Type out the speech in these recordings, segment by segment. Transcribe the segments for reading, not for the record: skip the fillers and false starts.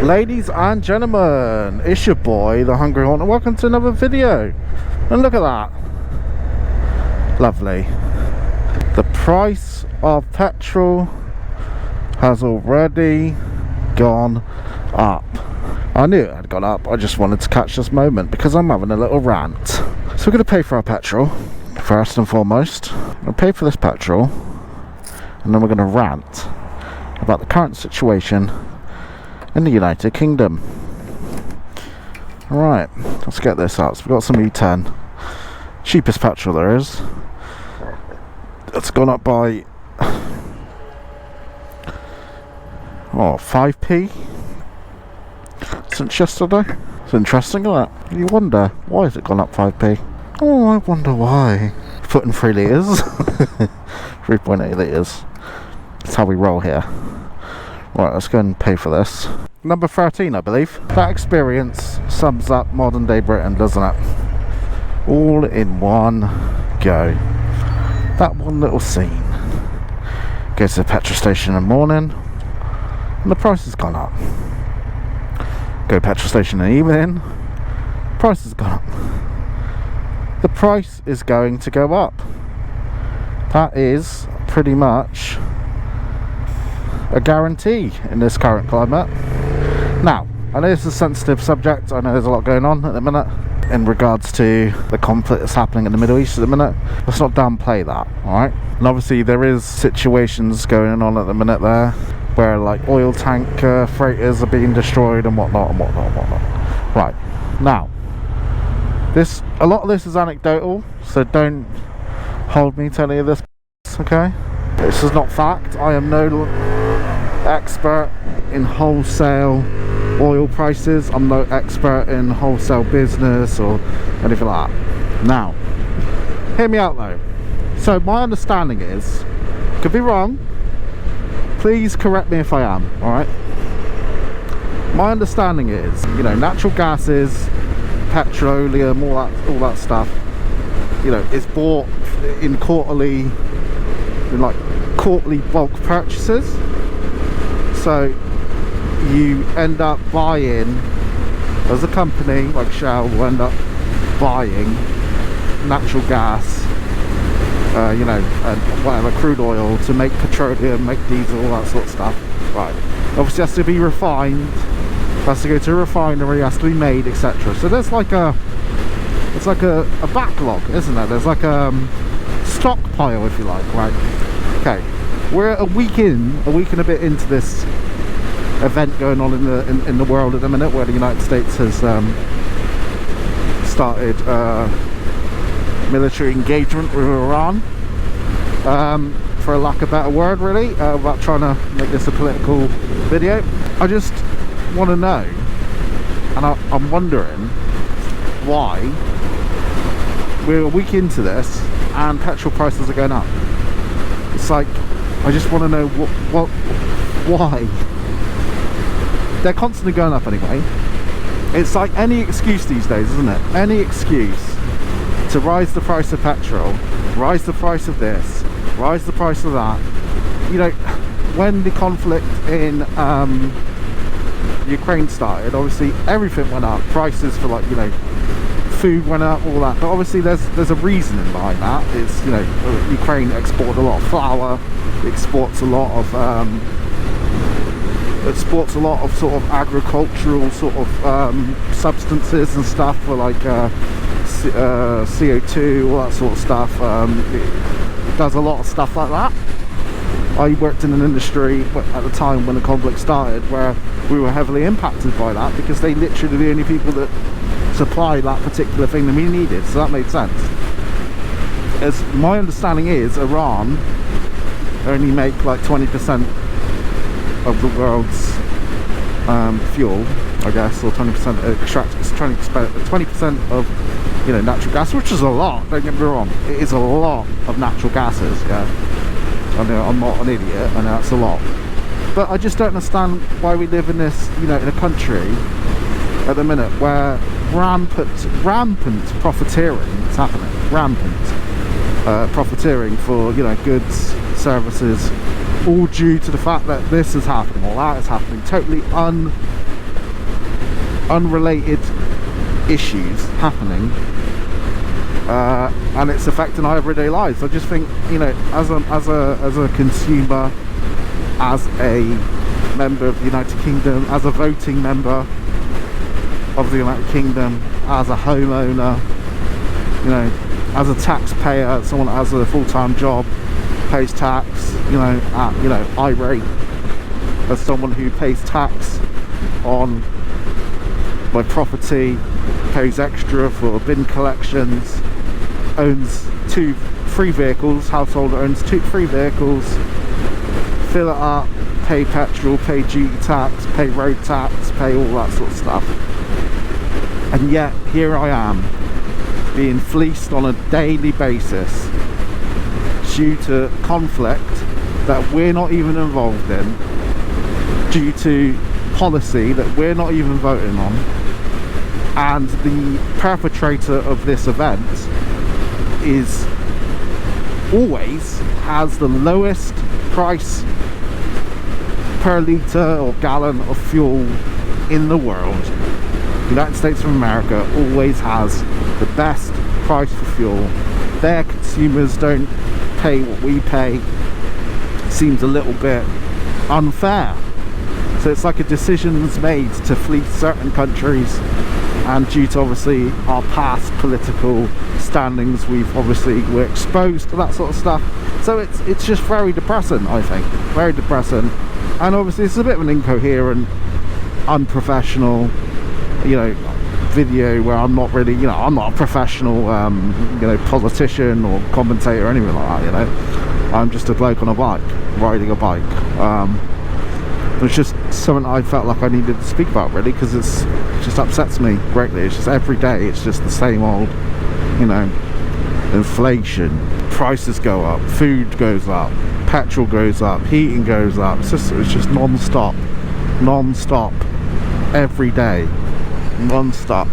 Ladies and gentlemen, it's your boy the Hungry Horn and welcome to another video. And look at that, lovely. The price of petrol has already gone up. I knew it had gone up, I just wanted to catch this moment because I'm having a little rant. So we're going to pay for our petrol first and foremost. We'll pay for this petrol and then we're going to rant about the current situation in the United Kingdom. Alright, let's get this out. So we've got some E10, cheapest petrol there is. It's gone up by 5p since yesterday. It's interesting, isn't it? You wonder, why has it gone up 5p? Oh, I wonder why. Putting 3 litres 3.8 litres. That's how we roll here. Right, let's go and pay for this. Number 13, I believe. That experience sums up modern day Britain, doesn't it? All in one go. That one little scene. Go to the petrol station in the morning and the price has gone up. Go to the petrol station in the evening, price has gone up. The price is going to go up. That is pretty much a guarantee in this current climate. Now, I know this is a sensitive subject, I know there's a lot going on at the minute in regards to the conflict that's happening in the Middle East at the minute. Let's not downplay that, alright? And obviously there is situations going on at the minute there where like oil tanker freighters are being destroyed and whatnot and whatnot and whatnot. Right, now, a lot of this is anecdotal, so don't hold me to any of this, okay? This is not fact. I am no expert in wholesale oil prices. I'm no expert in wholesale business or anything like that. Now, hear me out though. So my understanding is, could be wrong, please correct me if I am, alright? My understanding is, you know, natural gases, petroleum, all that stuff, you know, is bought in quarterly bulk purchases. So you end up buying, as a company like Shell will end up buying natural gas, you know, and whatever, crude oil to make petroleum, make diesel, all that sort of stuff. Right, obviously it has to be refined, has to go to a refinery, has to be made, etc. So there's like a backlog, isn't there? There's like a stockpile, if you like, right? Okay, we're a week and a bit into this event going on in the world at the minute, where the United States has started military engagement with Iran, for a lack of a better word, really, without trying to make this a political video. I just want to know, and I'm wondering why we're a week into this and petrol prices are going up. It's like, I just want to know why. They're constantly going up anyway. It's like any excuse these days, isn't it? Any excuse to rise the price of petrol, rise the price of this, rise the price of that. You know, when the conflict in Ukraine started, obviously everything went up. Prices for, like, you know, food went up, all that. But obviously there's a reasoning behind that. It's, you know, Ukraine exported a lot of flour, exports a lot of sort of agricultural sort of substances and stuff for like CO2, all that sort of stuff. It does a lot of stuff like that. I worked in an industry at the time when the conflict started where we were heavily impacted by that, because they literally the only people that supply that particular thing that we needed, so that made sense. As my understanding is, Iran only make like 20% of the world's fuel, I guess, or 20% extract, 20% of, you know, natural gas, which is a lot, don't get me wrong, it is a lot of natural gases, yeah. I know I'm not an idiot, I know that's a lot, but I just don't understand why we live in this, you know, in a country at the minute where rampant profiteering is happening, rampant profiteering for, you know, goods, services, all due to the fact that this is happening or that is happening, totally unrelated issues happening, and it's affecting our everyday lives. I just think, you know, as a consumer, as a member of the United Kingdom, as a voting member of the United Kingdom, as a homeowner, you know, as a taxpayer, someone that has a full-time job, pays tax, you know, irate as someone who pays tax on my property, pays extra for bin collections, owns three vehicles, household owns three vehicles, fill it up, pay petrol, pay duty tax, pay road tax, pay all that sort of stuff. And yet here I am being fleeced on a daily basis due to conflict that we're not even involved in, due to policy that we're not even voting on, and the perpetrator of this event is always has the lowest price per litre or gallon of fuel in the world. The United States of America always has the best price for fuel. Their consumers don't pay what we pay. Seems a little bit unfair. So it's like a decision's made to fleece certain countries, and due to obviously our past political standings, we're exposed to that sort of stuff. So it's just very depressing, I think. Very depressing. And obviously it's a bit of an incoherent, unprofessional, you know, video where I'm not really, you know, I'm not a professional you know, politician or commentator or anything like that, you know. I'm just a bloke on a bike, riding a bike. It's just something I felt like I needed to speak about, really, because it just upsets me greatly. It's just every day it's just the same old, you know, inflation, prices go up, food goes up, petrol goes up, heating goes up. It's just non-stop every day, non-stop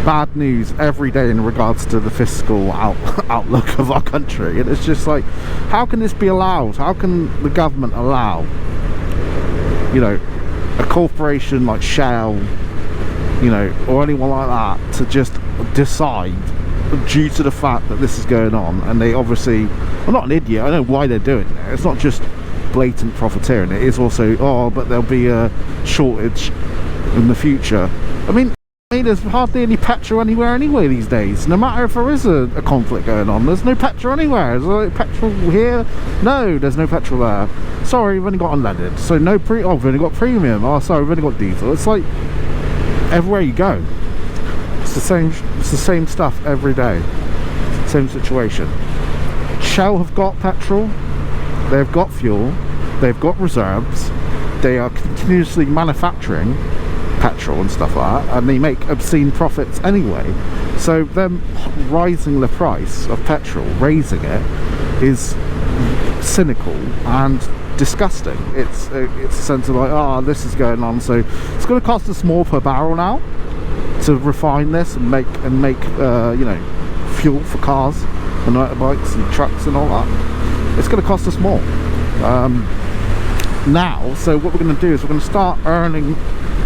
bad news every day in regards to the fiscal outlook of our country. And it's just like, how can this be allowed? How can the government allow, you know, a corporation like Shell, you know, or anyone like that to just decide due to the fact that this is going on? And they obviously, I'm not an idiot, I know why they're doing it. It's not just blatant profiteering, it is also, oh, but there'll be a shortage in the future. I mean, there's hardly any petrol anywhere anyway these days. No matter if there is a conflict going on, there's no petrol anywhere. Is there petrol here? No, there's no petrol there. Sorry, we've only got unleaded. So no we've only got premium. Oh, sorry, we've only got diesel. It's like everywhere you go, it's the same stuff every day. Same situation. Shell have got petrol, they've got fuel, they've got reserves, they are continuously manufacturing petrol and stuff like that, and they make obscene profits anyway. So them rising the price of petrol, raising it, is cynical and disgusting. It's a sense of like, oh, this is going on, so it's going to cost us more per barrel now to refine this and make you know, fuel for cars and motorbikes and trucks and all that. It's going to cost us more now. So what we're going to do is we're going to start earning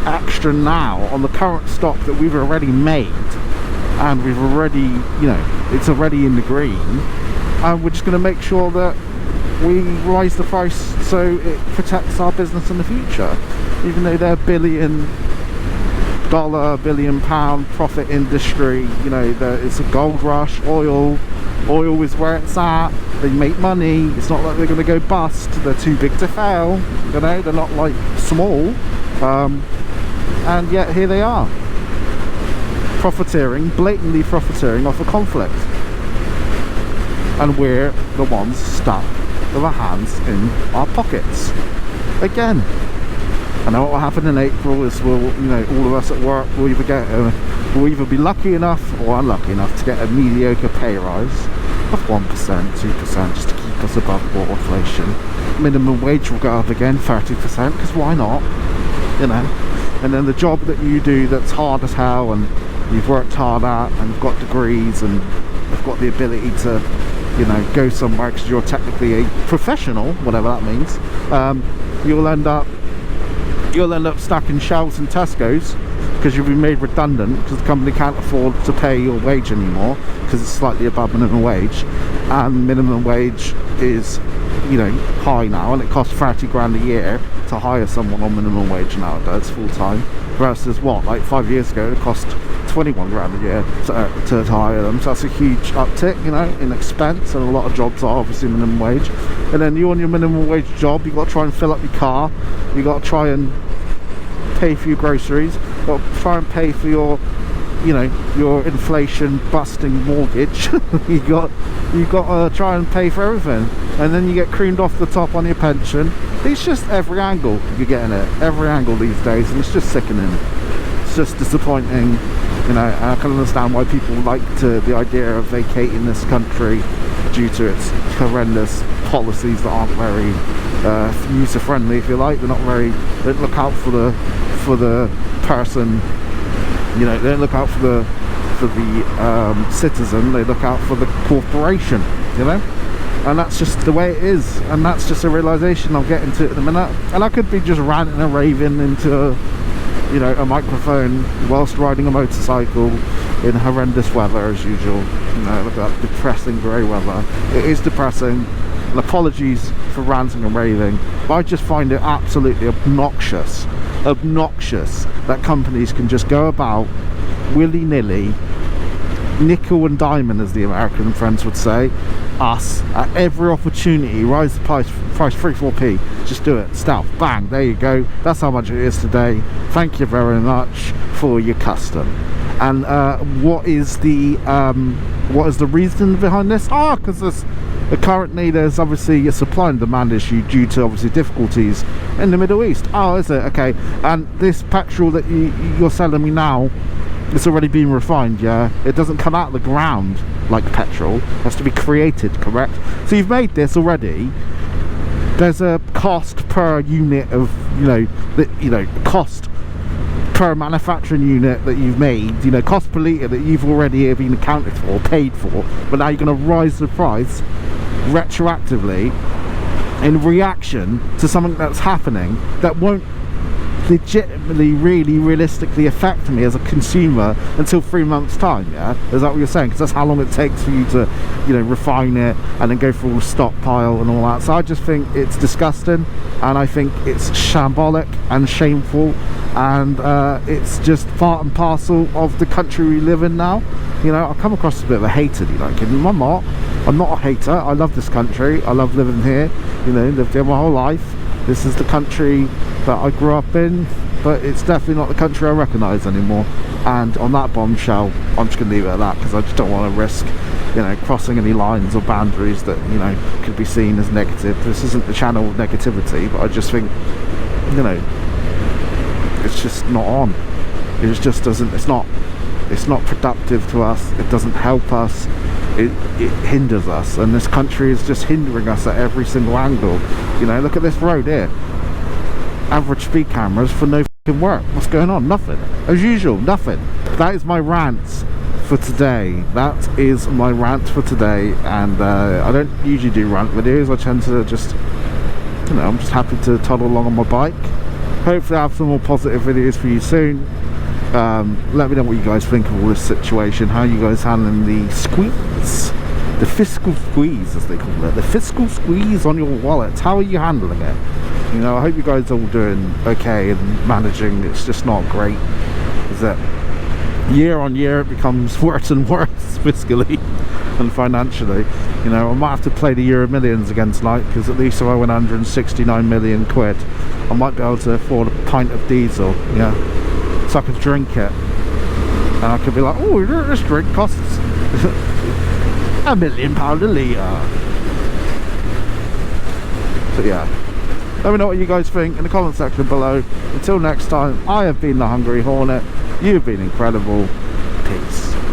extra now on the current stock that we've already made, and we've already, you know, it's already in the green, and we're just going to make sure that we rise the price so it protects our business in the future. Even though they're billion pound profit industry, you know, it's a gold rush. Oil is where it's at. They make money. It's not like they're going to go bust. They're too big to fail, you know. They're not like small, and yet here they are, blatantly profiteering off a conflict, and we're the ones stuck with our hands in our pockets again. I know what will happen in April is all of us at work will either be lucky enough or unlucky enough to get a mediocre pay rise of 1%, 2%, just to keep us above war inflation. Minimum wage will go up again 30%, because why not, you know. And then the job that you do that's hard as hell and you've worked hard at and you've got degrees and you've got the ability to, you know, go somewhere because you're technically a professional, whatever that means, you'll end up you'll end up stacking shelves in Tesco's because you'll be made redundant because the company can't afford to pay your wage anymore because it's slightly above minimum wage, and minimum wage is, you know, high now, and it costs 30 grand a year to hire someone on minimum wage nowadays full time, versus what, like 5 years ago it cost 21 grand a year to hire them. So that's a huge uptick, you know, in expense, and a lot of jobs are obviously minimum wage. And then you on your minimum wage job, you've got to try and fill up your car, you've got to try and pay for your groceries, you've got to try and pay for your, you know, your inflation busting mortgage. you got to try and pay for everything, and then you get creamed off the top on your pension. It's just every angle you're getting it, every angle these days, and it's just sickening. It's just disappointing, you know. And I can understand why people like the idea of vacating this country due to its horrendous policies that aren't very user friendly, if you like. They're not very, they don't look out for the person, you know, they don't look out for the citizen, they look out for the corporation, you know. And that's just the way it is, and that's just a realization I'm getting to at the minute. And I could be just ranting and raving into you know, a microphone whilst riding a motorcycle in horrendous weather as usual. You know, look at that depressing grey weather. It is depressing, and apologies for ranting and raving, but I just find it absolutely obnoxious that companies can just go about willy-nilly, nickel and diamond, as the American friends would say, us at every opportunity, rise the price 3-4p, just do it, stealth, bang, there you go, that's how much it is today, thank you very much for your custom. And what is the reason behind this? Because currently there's obviously a supply and demand issue due to obviously difficulties in the Middle East. Oh, is it? Okay. And this petrol that you're selling me now, it's already been refined, yeah? It doesn't come out of the ground like petrol. It has to be created, correct? So you've made this already. There's a cost per unit of, cost per manufacturing unit that you've made, cost per litre that you've already been accounted for, paid for, but now you're going to rise the price retroactively in reaction to something that's happening that won't legitimately, really, realistically affect me as a consumer until 3 months time. Yeah, is that what you're saying? Because that's how long it takes for you to, refine it and then go through all the stockpile and all that. So I just think it's disgusting, and I think it's shambolic and shameful, and it's just part and parcel of the country we live in now. I come across a bit of a hater, and I'm not a hater. I love this country. I love living here. Lived here my whole life. This is the country that I grew up in, but it's definitely not the country I recognise anymore. And on that bombshell, I'm just going to leave it at that, because I just don't want to risk, crossing any lines or boundaries that, could be seen as negative. This isn't the channel of negativity, but I just think, it's just not on. It just doesn't, it's not productive to us. It doesn't help us. It hinders us, and this country is just hindering us at every single angle. Look at this road here. Average speed cameras for no fucking work. What's going on? Nothing. As usual, nothing. That is my rant for today. That is my rant for today. And I don't usually do rant videos. I tend to just, I'm just happy to toddle along on my bike. Hopefully I'll have some more positive videos for you soon. Let me know what you guys think of all this situation. How you guys handling the squeeze, the fiscal squeeze, as they call it, the fiscal squeeze on your wallet. How are you handling it? I hope you guys are all doing okay and managing. It's just not great, is that year on year it becomes worse and worse fiscally and financially. I might have to play the Euro Millions again tonight, because at least if I win 169 million quid, I might be able to afford a pint of diesel. Yeah. So I could drink it, and I could be like, oh, this drink costs £1 million a litre. So yeah, let me know what you guys think in the comment section below. Until next time, I have been the Hungry Hornet. You've been incredible. Peace.